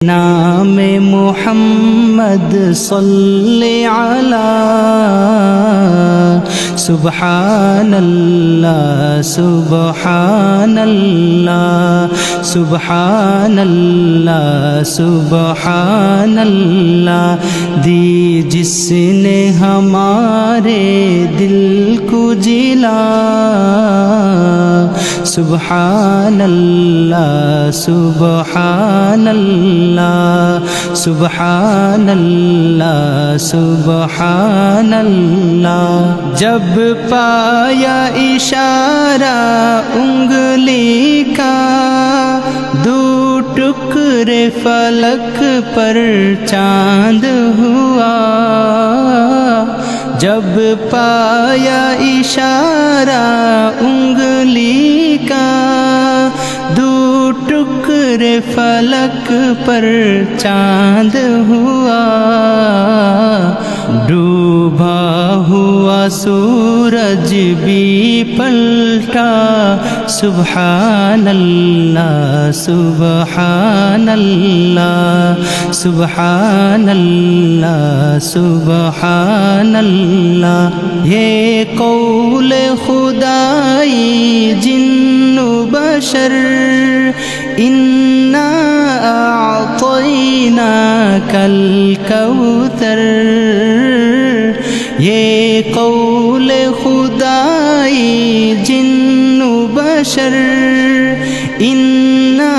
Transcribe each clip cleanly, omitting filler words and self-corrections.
नामे मुहम्मद सल्ले अला सुब्हानल्लाह सुब्हानल्लाह सुब्हानल्लाह सुब्हानल्लाह दी जिसने हमारे दिल को जिला सुब्हानल्लाह सुब्हानल्लाह सुब्हानल्लाह सुब्हानल्लाह जब पाया इशारा उंगली का दो टुकड़े फलक पर चांद हुआ जब पाया इशारा उंगली का दो टुकड़े फलक पर चांद हुआ डूबा हुआ सूरज भी पलटा सुब्हानल्लाह सुब्हानल्लाह सुब्हानल्लाह सुब्हानल्लाह ये कौल खुदाई जिन्नु बशर इन्ना आतैना कल कौसर ये कौल खुदाई जिन्नु बशर इन्ना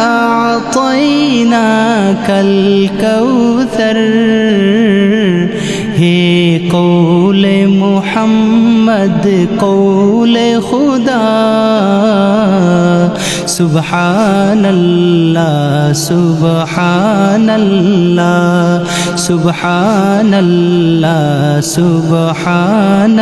आतैना कल कौसर हे कौल मुहम्मद कौल खुदा सुब्हानल्लाह सुब्हानल्लाह सुब्हानल्लाह सुब्हानल्लाह